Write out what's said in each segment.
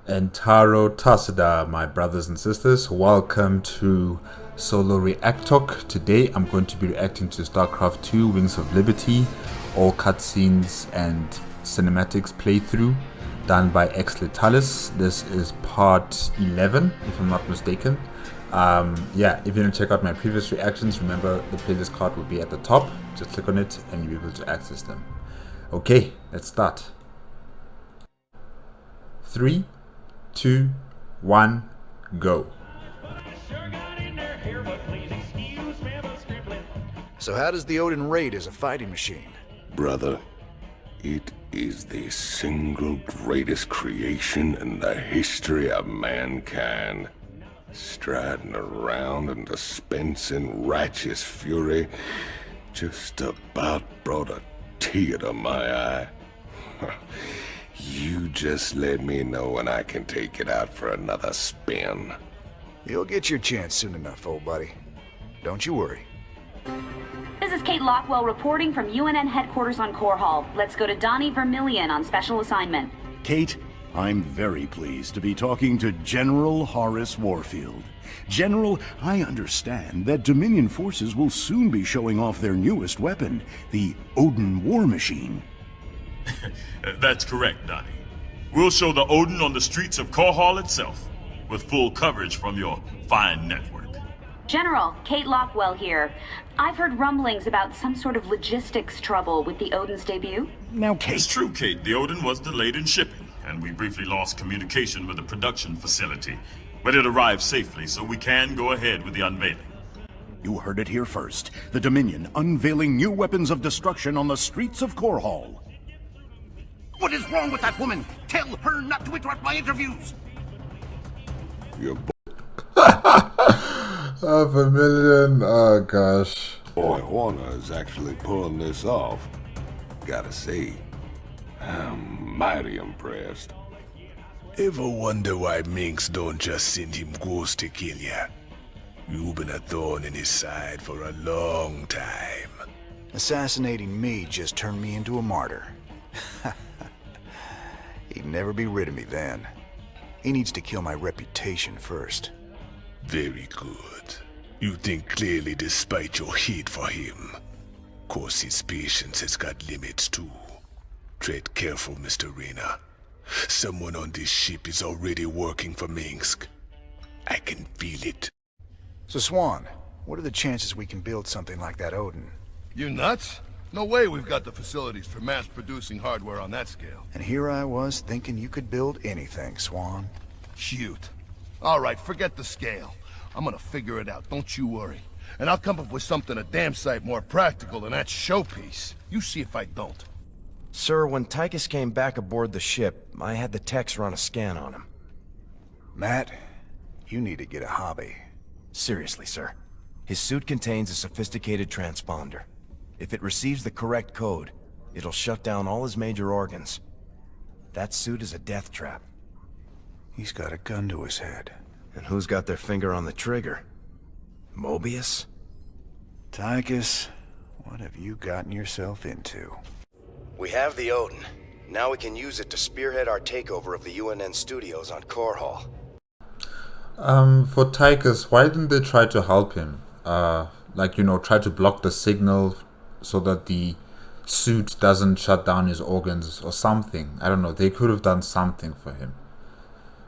Entaro Tasada, my brothers and sisters. Welcome to Solo ReacTalk. Today I'm going to be reacting to Starcraft 2 Wings of Liberty, all cutscenes and cinematics playthrough done by Xletalis. This is part 11, if I'm not mistaken. Yeah, if you want to check out my previous reactions, remember the playlist card will be at the top. Just click on it and you'll be able to access them. Okay, let's start. 3, 2, 1, go. So how does the Odin rate as a fighting machine? Brother, it is the single greatest creation in the history of mankind. Striding around and dispensing righteous fury just about brought a tear to my eye. You just let me know when I can take it out for another spin. You'll get your chance soon enough, old buddy. Don't you worry. This is Kate Lockwell reporting from UNN headquarters on Core Hall. Let's go to Donnie Vermillion on special assignment. Kate, I'm very pleased to be talking to General Horace Warfield. General, I understand that Dominion forces will soon be showing off their newest weapon, the Odin War Machine. That's correct, Donnie. We'll show the Odin on the streets of Core Hall itself, with full coverage from your fine network. General, Kate Lockwell here. I've heard rumblings about some sort of logistics trouble with the Odin's debut. Now, It's Kate, true, Kate. The Odin was delayed in shipping, and we briefly lost communication with the production facility. But it arrived safely, so we can go ahead with the unveiling. you heard it here first. The Dominion unveiling new weapons of destruction on the streets of Core Hall. What is wrong with that woman? Tell her not to interrupt my interviews! Your Vermillion, oh gosh. boy Horner is actually pulling this off. Gotta say, I'm mighty impressed. Ever wonder why Mingsk don't just send him ghosts to kill ya? You've been a thorn in his side for a long time. Assassinating me just turned me into a martyr. He'd never be rid of me then. He needs to kill my reputation first. Very good. You think clearly despite your hate for him. Course his patience has got limits too. Tread careful, Mr. Rayner. Someone on this ship is already working for Mingsk. I can feel it. So Swan, what are the chances we can build something like that Odin? You nuts? No way we've got the facilities for mass-producing hardware on that scale. And here I was thinking you could build anything, Swan. Shoot. All right, forget the scale. I'm gonna figure it out, don't you worry. And I'll come up with something a damn sight more practical than that showpiece. You see if I don't. Sir, when Tychus came back aboard the ship, I had the techs run a scan on him. Matt, you need to get a hobby. Seriously, sir. His suit contains a sophisticated transponder. If it receives the correct code, it'll shut down all his major organs. That suit is a death trap. He's got a gun to his head. And who's got their finger on the trigger? Mobius? Tychus, what have you gotten yourself into? We have the Odin. Now we can use it to spearhead our takeover of the UNN studios on Core Hall. For Tychus, why didn't they try to help him? Try to block the signal so that the suit doesn't shut down his organs or something. I don't know. They could have done something for him.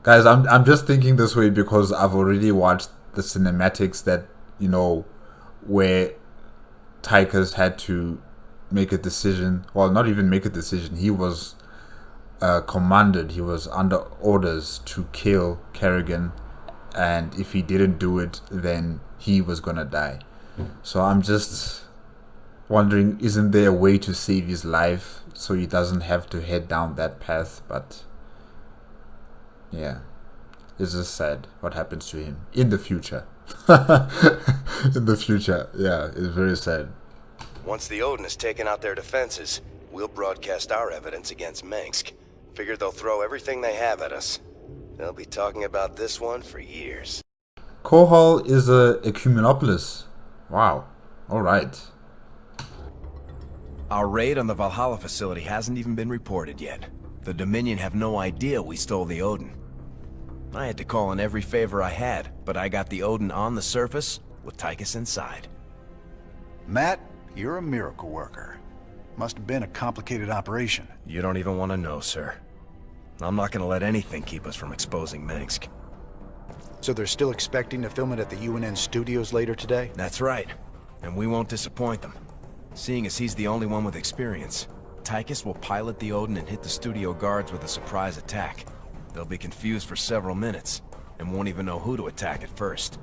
Guys, I'm just thinking this way because I've already watched the cinematics that, where Tychus had to make a decision. Well, not even make a decision. He was commanded. He was under orders to kill Kerrigan. And if he didn't do it, then he was gonna die. So I'm just wondering, isn't there a way to save his life so he doesn't have to head down that path? But yeah, it's just sad what happens to him in the future. In the future, yeah, it's very sad. Once the Odin has taken out their defenses, we'll broadcast our evidence against Mingsk. Figure they'll throw everything they have at us. They'll be talking about this one for years. Core Hall is a Ecumenopolis. Wow. Alright. Our raid on the Valhalla facility hasn't even been reported yet. The Dominion have no idea we stole the Odin. I had to call in every favor I had, but I got the Odin on the surface with Tychus inside. Matt, you're a miracle worker. Must have been a complicated operation. You don't even want to know, sir. I'm not gonna let anything keep us from exposing Mingsk. So they're still expecting to film it at the UNN studios later today? That's right. And we won't disappoint them. Seeing as he's the only one with experience, Tychus will pilot the Odin and hit the studio guards with a surprise attack. They'll be confused for several minutes, and won't even know who to attack at first.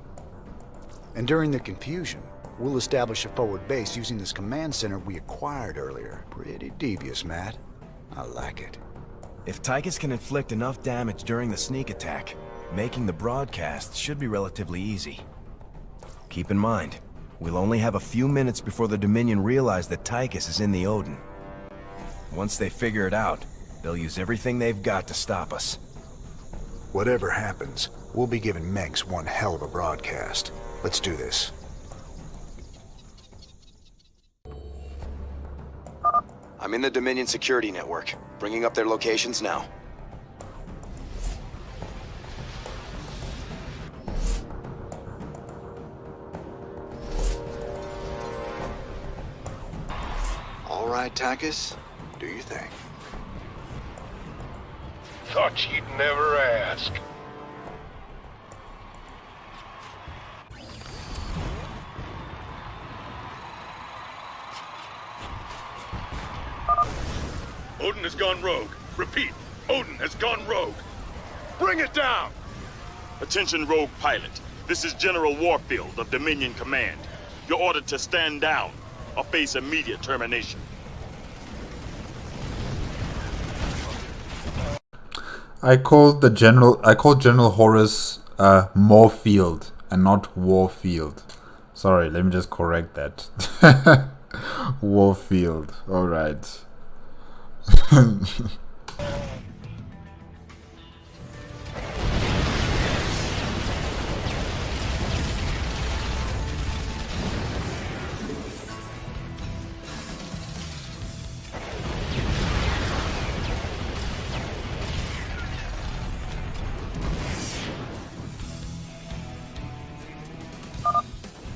And during the confusion, we'll establish a forward base using this command center we acquired earlier. Pretty devious, Matt. I like it. If Tychus can inflict enough damage during the sneak attack, making the broadcast should be relatively easy. Keep in mind, we'll only have a few minutes before the Dominion realize that Tychus is in the Odin. Once they figure it out, they'll use everything they've got to stop us. Whatever happens, we'll be giving Mengsk one hell of a broadcast. Let's do this. I'm in the Dominion security network, bringing up their locations now. All right, Tychus. Do your thing. Thought you'd never ask. Odin has gone rogue. Repeat, Odin has gone rogue. Bring it down! Attention, rogue pilot. This is General Warfield of Dominion Command. You're ordered to stand down or face immediate termination. I called General Horus Moorfield and not Warfield. Sorry, let me just correct that. Warfield. All right.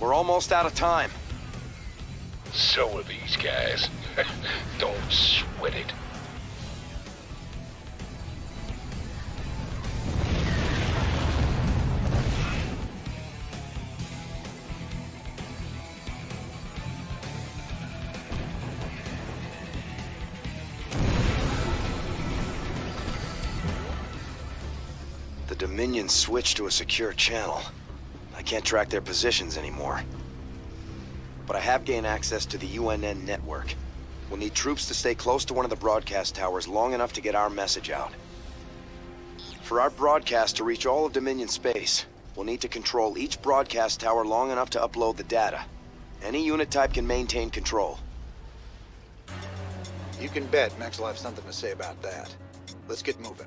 We're almost out of time. So are these guys. Don't sweat it. The Dominion switched to a secure channel. I can't track their positions anymore. But I have gained access to the UNN network. We'll need troops to stay close to one of the broadcast towers long enough to get our message out. For our broadcast to reach all of Dominion space, we'll need to control each broadcast tower long enough to upload the data. Any unit type can maintain control. You can bet Max will have something to say about that. Let's get moving.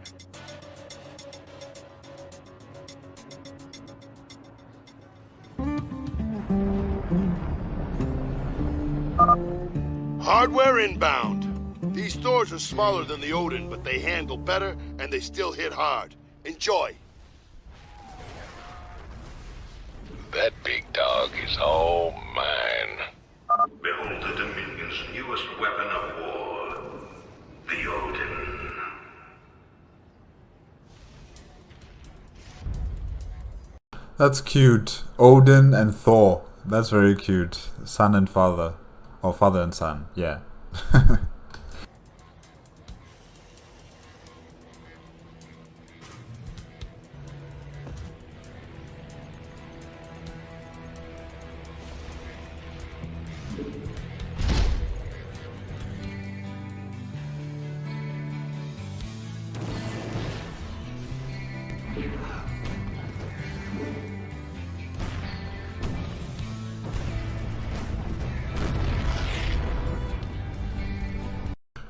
Hardware inbound. These stores are smaller than the Odin, but they handle better and they still hit hard. Enjoy. That big dog is all mine. Behold the Dominion's newest weapon of war, the Odin. That's cute. Odin and Thor. That's very cute. Son and father. Or father and son. Yeah.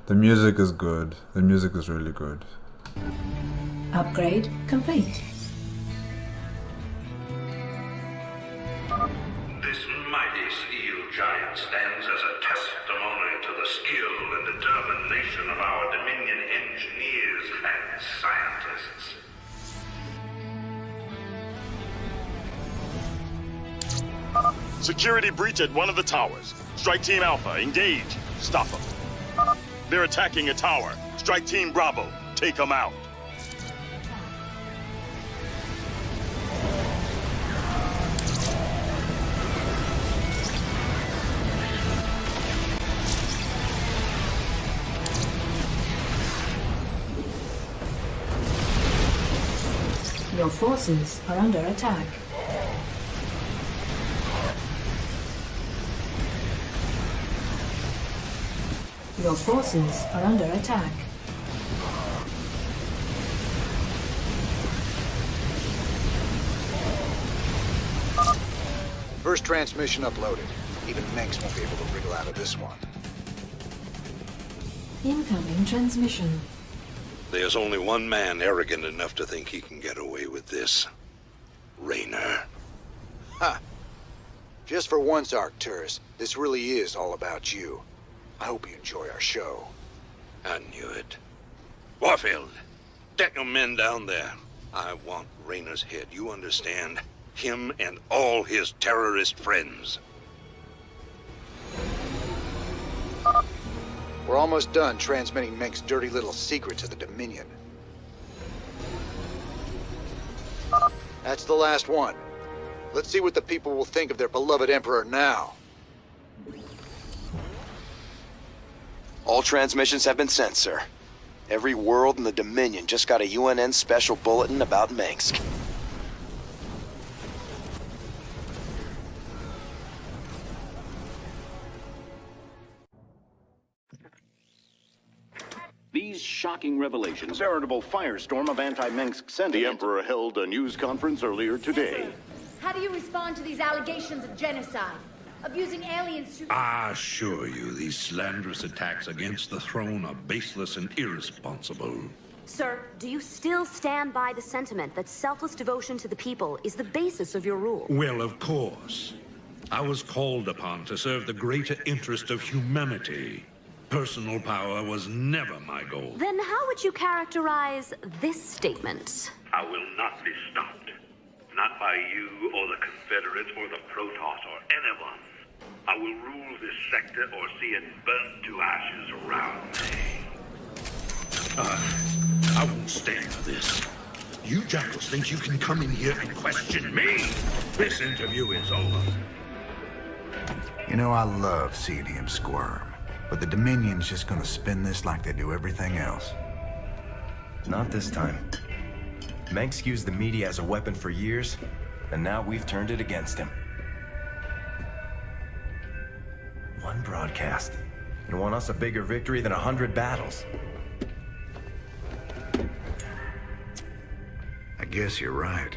The music is good. The music is really good. Upgrade complete. This mighty steel giant stands as a testimony to the skill and determination of our Dominion engineers and scientists. Security breach at one of the towers. Strike Team Alpha, engage. Stop them. They're attacking a tower. Strike Team Bravo, take them out. Your forces are under attack. Your forces are under attack. First transmission uploaded. Even Mingsk won't be able to wriggle out of this one. Incoming transmission. There's only one man arrogant enough to think he can get away with this. Raynor. Ha! Just for once, Arcturus, this really is all about you. I hope you enjoy our show. I knew it. Warfield, get your men down there. I want Raynor's head, you understand? Him and all his terrorist friends. We're almost done transmitting Mingsk's dirty little secret to the Dominion. That's the last one. Let's see what the people will think of their beloved Emperor now. All transmissions have been sent, sir. Every world in the Dominion just got a UNN special bulletin about Mingsk. These shocking revelations, a veritable firestorm of anti-Mingsk sentiment. The Emperor held a news conference earlier today. How do you respond to these allegations of genocide? Of using aliens to... I assure you, these slanderous attacks against the throne are baseless and irresponsible. Sir, do you still stand by the sentiment that selfless devotion to the people is the basis of your rule? Well, of course. I was called upon to serve the greater interest of humanity. Personal power was never my goal. Then how would you characterize this statement? I will not be stopped. Not by you or the Confederates or the Protoss or anyone. I will rule this sector or see it burnt to ashes around me. I won't stand for this. You jackals think you can come in here and question me? This interview is over. You know, I love seeing him squirm. But the Dominion's just gonna spin this like they do everything else. Not this time. Mingsk used the media as a weapon for years, and now we've turned it against him. One broadcast. And won us a bigger victory than 100 battles. I guess you're right.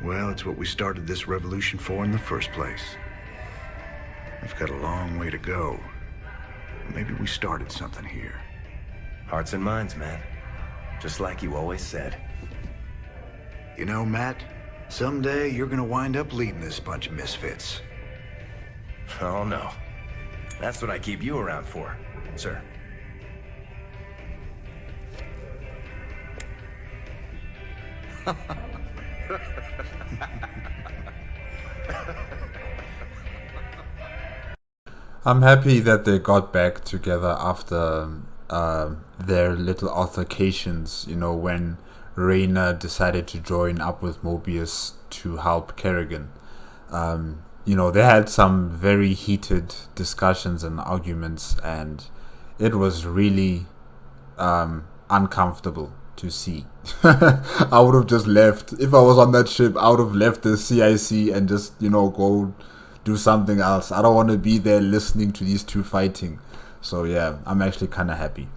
Well, it's what we started this revolution for in the first place. We've got a long way to go. Maybe we started something here. Hearts and minds, man. Just like you always said. You know, Matt, someday you're gonna wind up leading this bunch of misfits. Oh, no. That's what I keep you around for, sir. I'm happy that they got back together after their little altercations, you know, when Raynor decided to join up with Mobius to help Kerrigan. You know, they had some very heated discussions and arguments, and it was really uncomfortable to see. I would have just left. If I was on that ship, I would have left the CIC and just, you know, go do something else. I don't want to be there listening to these two fighting. So yeah, I'm actually kind of happy.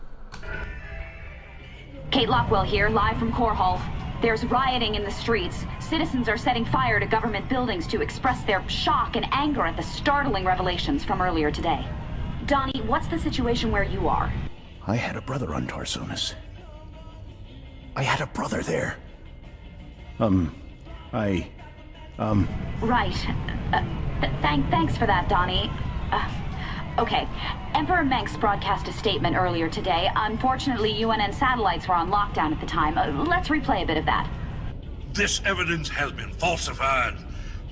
Kate Lockwell here, live from Core Hall. There's rioting in the streets. Citizens are setting fire to government buildings to express their shock and anger at the startling revelations from earlier today. Donnie, what's the situation where you are? I had a brother on Tarsonis. I had a brother there. Right. Thanks for that, Donnie. Okay. Emperor Mingsk broadcast a statement earlier today. Unfortunately, UNN satellites were on lockdown at the time. Let's replay a bit of that. This evidence has been falsified.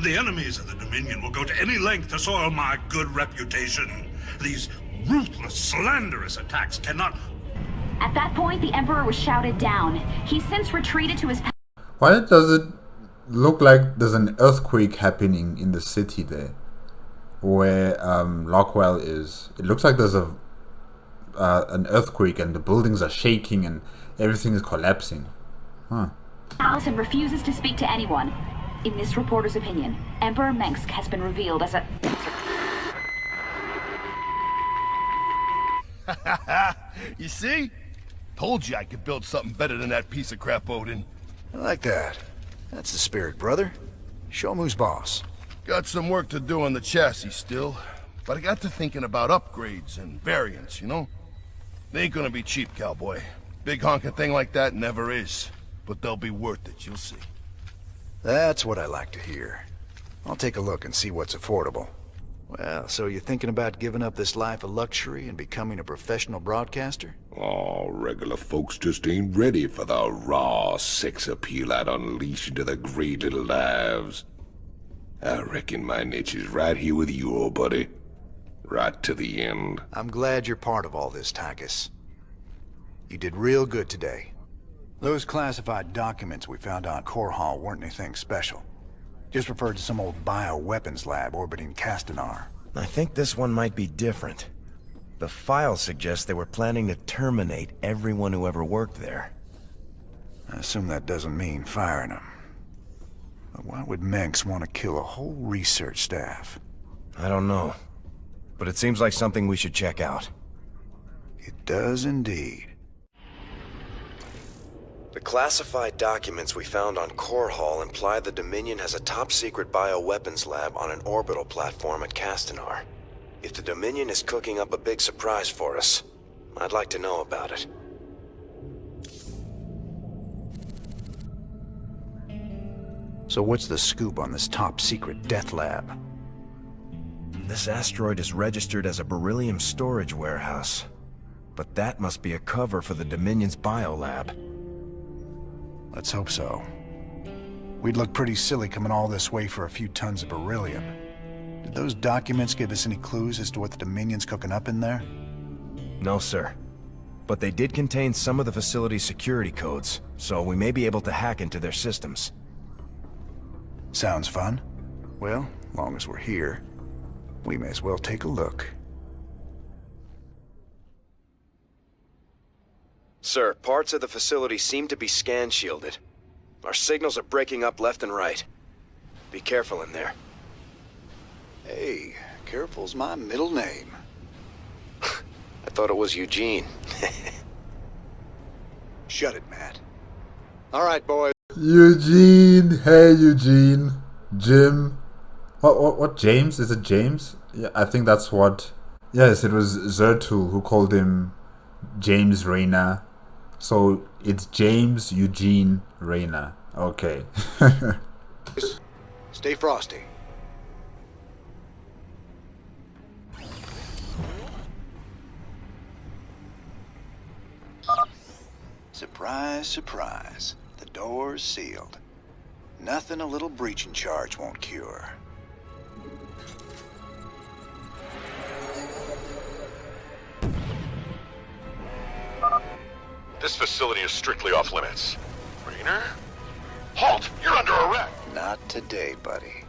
The enemies of the Dominion will go to any length to soil my good reputation. These ruthless, slanderous attacks cannot... At that point, the Emperor was shouted down. He's since retreated to his... Why does it look like there's an earthquake happening in the city there? Where Lockwell is. It looks like there's an earthquake and the buildings are shaking and everything is collapsing. Huh. Allison refuses to speak to anyone. In this reporter's opinion, Emperor Mingsk has been revealed as a... You see? Told you I could build something better than that piece of crap, Odin. I like that. That's the spirit, brother. Show 'em who's boss. Got some work to do on the chassis still, but I got to thinking about upgrades and variants, you know? They ain't gonna be cheap, cowboy. Big honking thing like that never is. But they'll be worth it, you'll see. That's what I like to hear. I'll take a look and see what's affordable. Well, so you're thinking about giving up this life of luxury and becoming a professional broadcaster? Oh, regular folks just ain't ready for the raw sex appeal I'd unleash into the great little lives. I reckon my niche is right here with you, old buddy. Right to the end. I'm glad you're part of all this, Tychus. You did real good today. Those classified documents we found on Core Hall weren't anything special. Just referred to some old bioweapons lab orbiting Castanar. I think this one might be different. The file suggests they were planning to terminate everyone who ever worked there. I assume that doesn't mean firing them. But why would Mingsk want to kill a whole research staff? I don't know. But it seems like something we should check out. It does indeed. The classified documents we found on Core Hall imply the Dominion has a top-secret bioweapons lab on an orbital platform at Castanar. If the Dominion is cooking up a big surprise for us, I'd like to know about it. So what's the scoop on this top-secret death lab? This asteroid is registered as a beryllium storage warehouse. But that must be a cover for the Dominion's biolab. Let's hope so. We'd look pretty silly coming all this way for a few tons of beryllium. Did those documents give us any clues as to what the Dominion's cooking up in there? No, sir. But they did contain some of the facility's security codes, so we may be able to hack into their systems. Sounds fun. Well, long as we're here, we may as well take a look. Sir, parts of the facility seem to be scan-shielded. Our signals are breaking up left and right. Be careful in there. Hey, careful's my middle name. I thought it was Eugene. Shut it, Matt. All right, boys. Eugene, hey Eugene, Jim. What? James? Is it James? Yeah, I think that's what. Yes, it was Zertul who called him James Rayner. So it's James Eugene Rayner. Okay. Stay frosty. Surprise, surprise. The door's sealed. Nothing a little breaching charge won't cure. This facility is strictly off limits. Rayner? Halt! You're under arrest! Not today, buddy.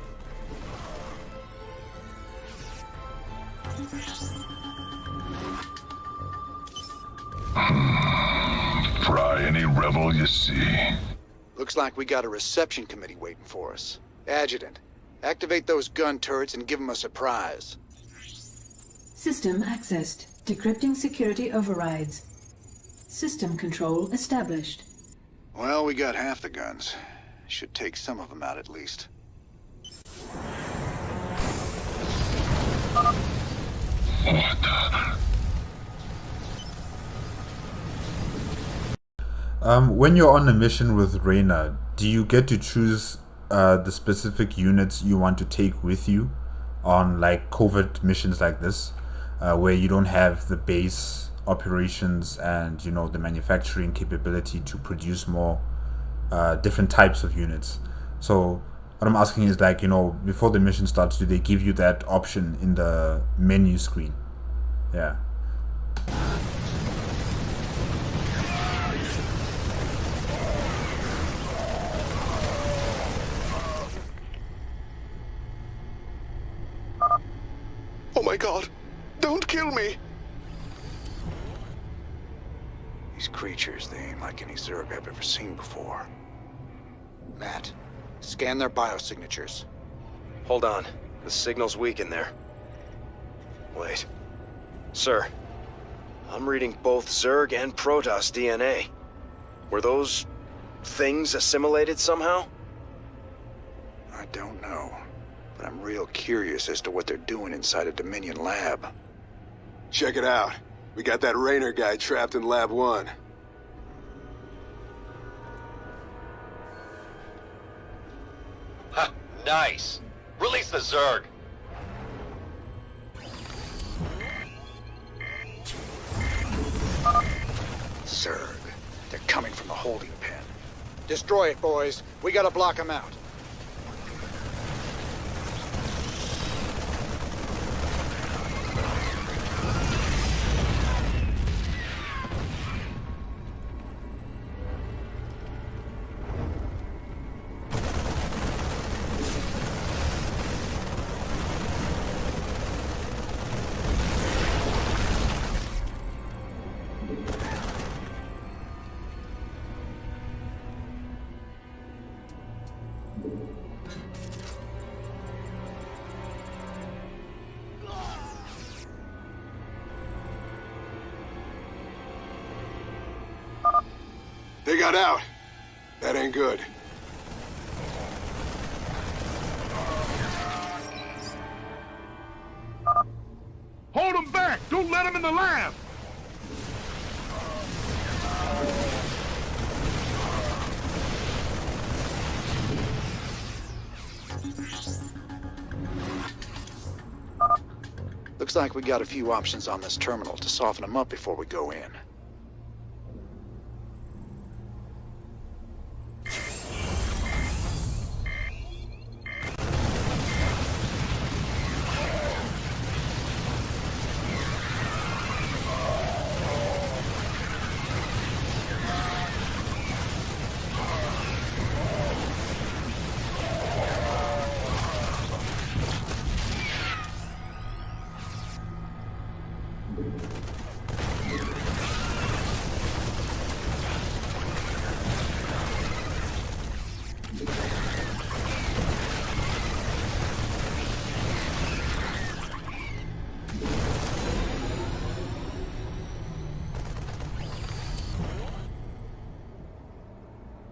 Fry any rebel you see. Looks like we got a reception committee waiting for us. Adjutant, activate those gun turrets and give them a surprise. System accessed. Decrypting security overrides. System control established. Well, we got half the guns. Should take some of them out at least. What the... When you're on a mission with Reyna, do you get to choose the specific units you want to take with you on like covert missions like this, where you don't have the base operations and the manufacturing capability to produce more different types of units? So What I'm asking is, like, you know, before the mission starts, do they give you that option in the menu screen? Yeah. Oh my god! Don't kill me! These creatures, they ain't like any Zerg I've ever seen before. Matt, scan their biosignatures. Hold on. The signal's weak in there. Wait. Sir, I'm reading both Zerg and Protoss DNA. Were those things assimilated somehow? I don't know, but I'm real curious as to what they're doing inside a Dominion lab. Check it out. We got that Raynor guy trapped in Lab 1. Ha! Nice! Release the Zerg! Zerg. They're coming from the holding pen. Destroy it, boys. We gotta block them out. They got out. That ain't good. Hold them back! Don't let them in the lab! Looks like we got a few options on this terminal to soften them up before we go in.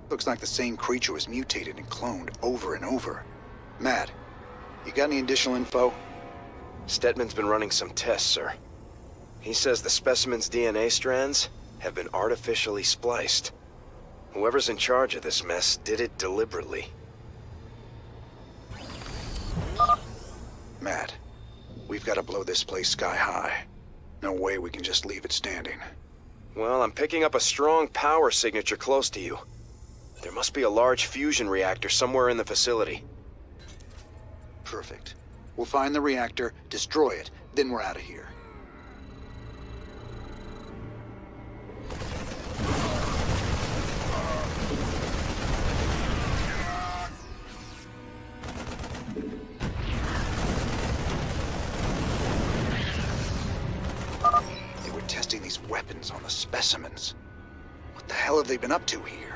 Looks like the same creature was mutated and cloned over and over. Matt, you got any additional info? Stetman's been running some tests, sir. He says the specimen's DNA strands have been artificially spliced. Whoever's in charge of this mess did it deliberately. Matt, we've got to blow this place sky high. No way we can just leave it standing. Well, I'm picking up a strong power signature close to you. There must be a large fusion reactor somewhere in the facility. Perfect. We'll find the reactor, destroy it, then we're out of here. They were testing these weapons on the specimens. What the hell have they been up to here?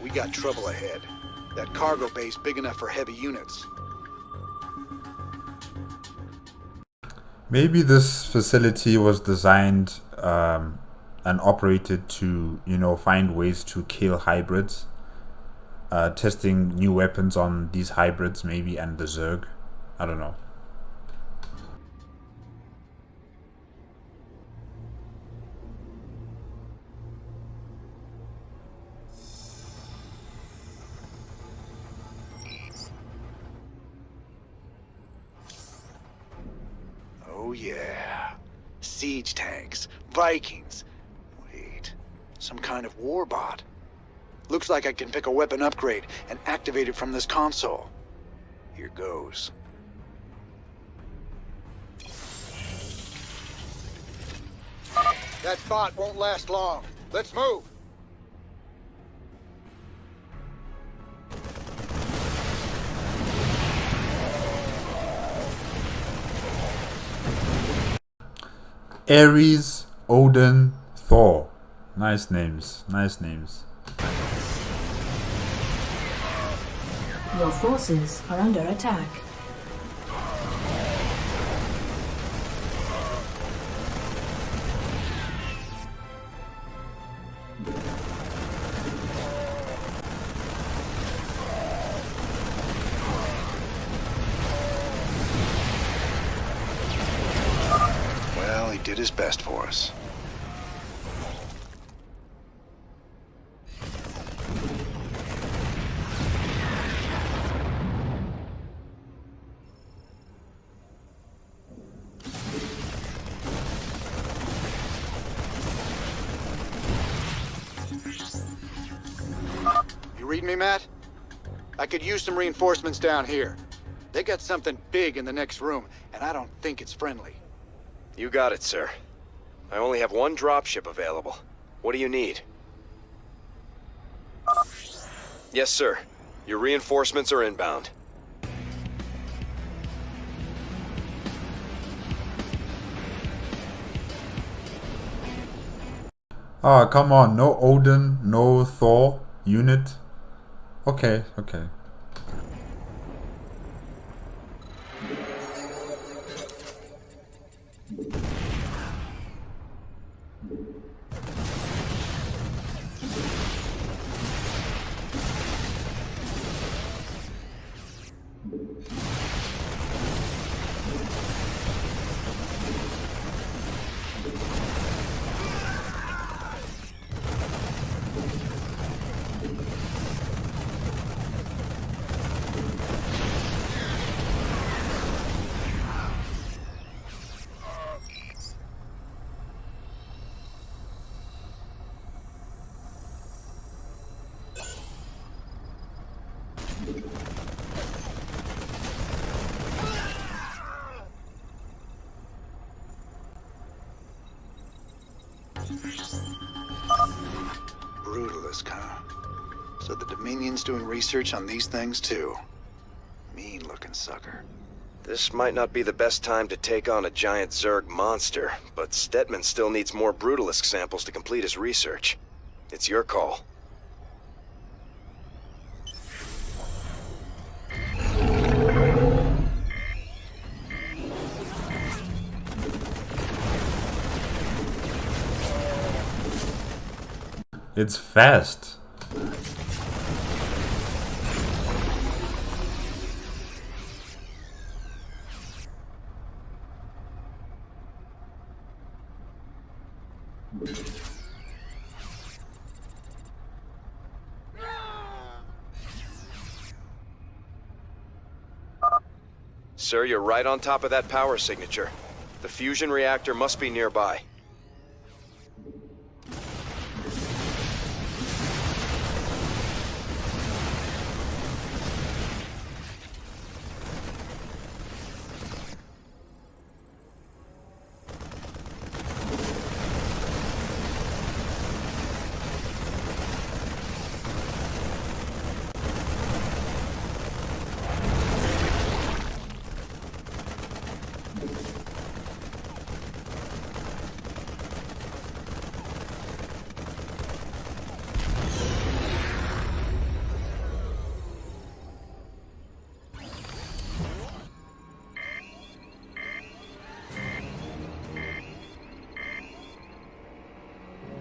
We got trouble ahead. That cargo base big enough for heavy units. Maybe this facility was designed and operated to, you know, find ways to kill hybrids. Testing new weapons on these hybrids, maybe, and the Zerg. I don't know. Oh yeah. Siege tanks, Vikings. Wait, some kind of warbot. Looks like I can pick a weapon upgrade and activate it from this console. Here goes. That bot won't last long. Let's move. Ares, Odin, Thor. Nice names. Nice names. Your forces are under attack. Well, he did his best for us. You read me, Matt? I could use some reinforcements down here. They got something big in the next room, and I don't think it's friendly. You got it, sir. I only have one dropship available. What do you need? Yes, sir. Your reinforcements are inbound. Ah, come on. No Odin, no Thor unit. Okay, okay. Brutalisk, huh? So the Dominion's doing research on these things too. Mean-looking sucker. This might not be the best time to take on a giant Zerg monster, but Stetman still needs more Brutalisk samples to complete his research. It's your call. It's fast. Sir, you're right on top of that power signature. The fusion reactor must be nearby.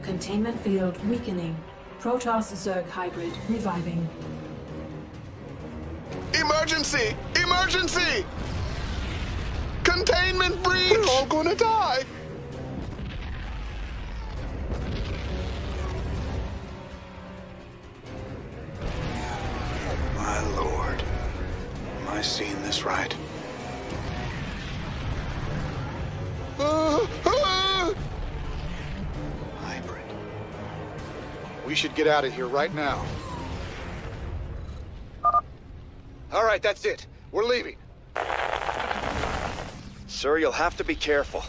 Containment field weakening. Protoss-Zerg hybrid reviving. Emergency! Emergency! Containment breach! We're all gonna die! My lord. Am I seeing this right? Hybrid. We should get out of here right now. All right, that's it. We're leaving. Sir, you'll have to be careful.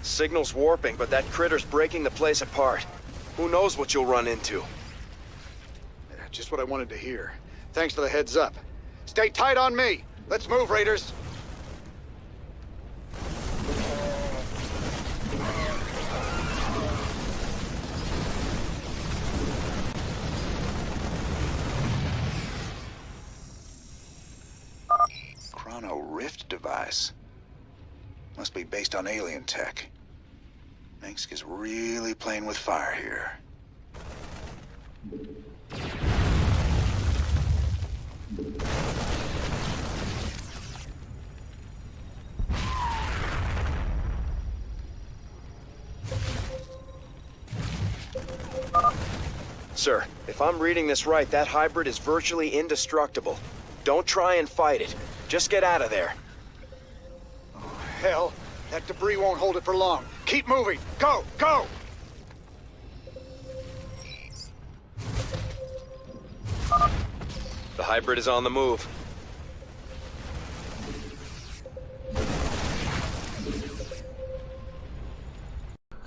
Signal's warping, but that critter's breaking the place apart. Who knows what you'll run into? Yeah, just what I wanted to hear. Thanks for the heads up. Stay tight on me. Let's move, Raiders. Chrono Rift device. Must be based on alien tech. Mingsk is really playing with fire here. Sir, if I'm reading this right, that hybrid is virtually indestructible. Don't try and fight it. Just get out of there. Oh, hell. That debris won't hold it for long. Keep moving. Go! Go! The hybrid is on the move.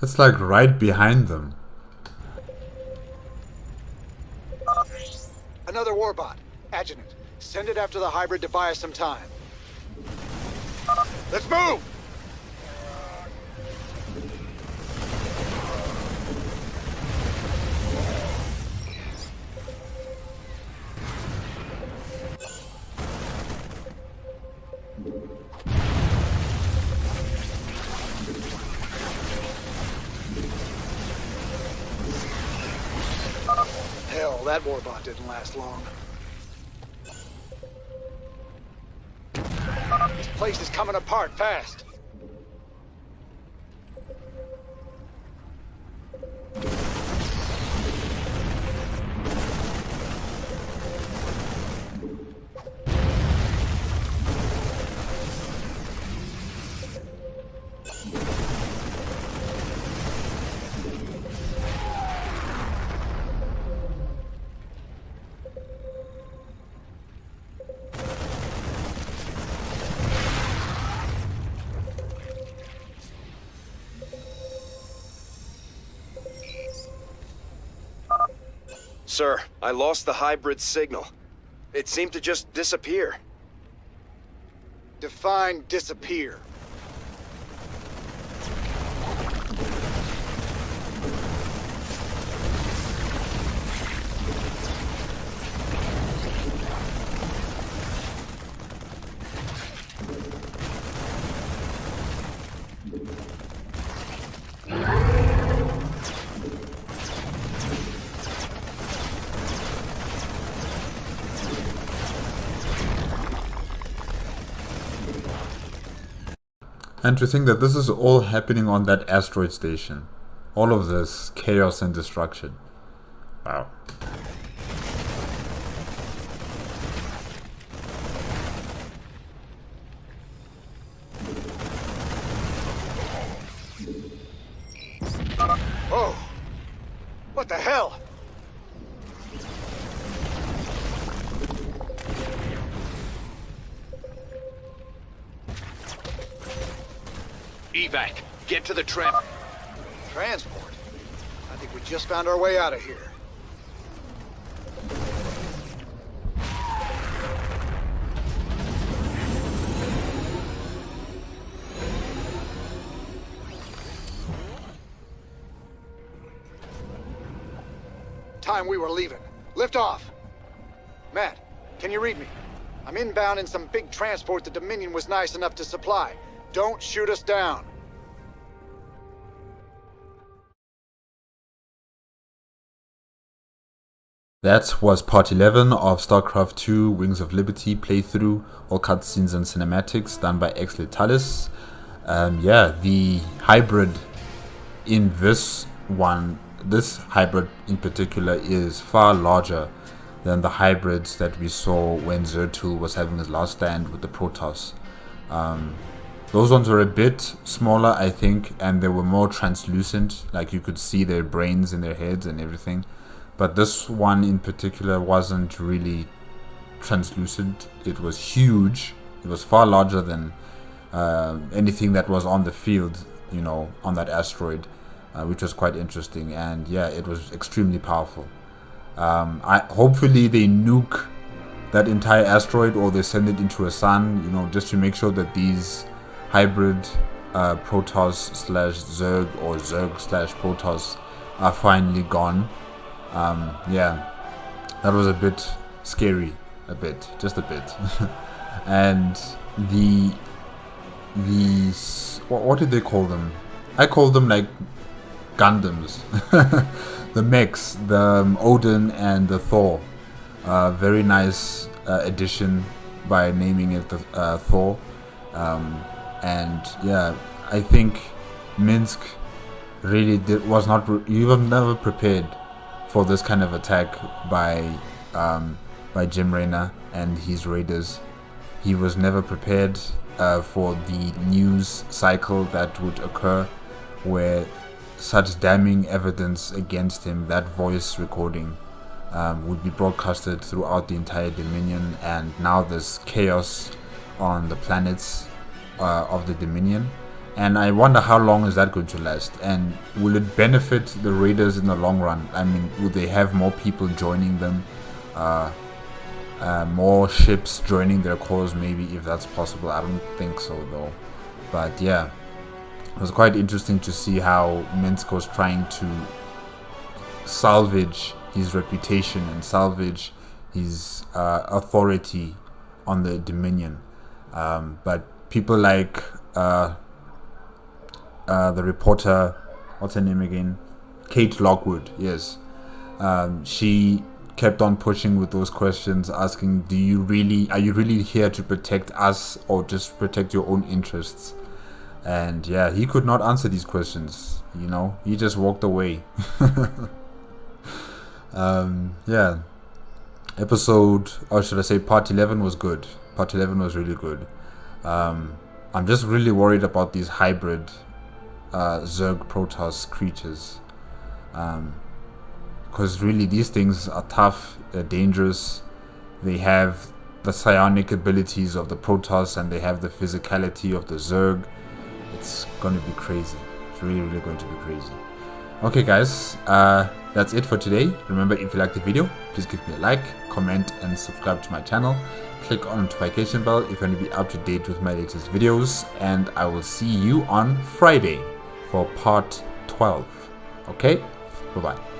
It's like right behind them. Another warbot. Adjutant, send it after the hybrid to buy us some time. Let's move! Hell, that warbot didn't last long. This place is coming apart fast. Sir, I lost the hybrid signal. It seemed to just disappear. Define disappear. And to think that this is all happening on that asteroid station. All of this chaos and destruction. Wow. Oh! What the hell? Evac, get to the trap. Transport? I think we just found our way out of here. Time we were leaving. Lift off. Matt, can you read me? I'm inbound in some big transport the Dominion was nice enough to supply. Don't shoot us down. That was part 11 of StarCraft 2 Wings of Liberty playthrough, all cutscenes and cinematics done by xLetalis. Yeah, the hybrid in this one, this hybrid in particular, is far larger than the hybrids that we saw when Zertul was having his last stand with the Protoss. Those ones were a bit smaller, I think, and they were more translucent, like you could see their brains in their heads and everything. but this one in particular wasn't really translucent. It was huge. It was far larger than anything that was on the field, you know, on that asteroid, which was quite interesting. And yeah, it was extremely powerful. Hopefully they nuke that entire asteroid, or they send it into a sun, you know, just to make sure that these hybrid Protoss slash Zerg or Zerg slash Protoss are finally gone. Yeah, that was a bit scary, just a bit. And what did they call them? I call them like Gundams. The mechs, the Odin and the Thor. Very nice addition by naming it Thor. And yeah, I think Mingsk really was never prepared for this kind of attack by Jim Raynor and his raiders. He was never prepared for the news cycle that would occur, where such damning evidence against him, that voice recording, would be broadcasted throughout the entire Dominion, and now there's chaos on the planets of the Dominion. And I wonder how long is that going to last, and will it benefit the raiders in the long run? I mean, will they have more people joining them, more ships joining their cause, maybe, if that's possible? I don't think so though. But yeah, it was quite interesting to see how Mingsk was trying to salvage his reputation and salvage his authority on the Dominion. But people like the reporter, what's her name again? Kate Lockwood, yes. She kept on pushing with those questions, asking, are you really here to protect us or just protect your own interests? And yeah, he could not answer these questions, you know, he just walked away. Yeah, episode, or should I say part 11 was good. Part 11 was really good. I'm just really worried about these hybrid Zerg Protoss creatures, because really these things are tough, they're dangerous, they have the psionic abilities of the Protoss and they have the physicality of the Zerg. It's going to be crazy. It's really going to be crazy. Okay guys, that's it for today. Remember, if you liked the video, please give me a like, comment and subscribe to my channel. Click on the notification bell if you want to be up to date with my latest videos, and I will see you on Friday for part 12. Okay, bye bye.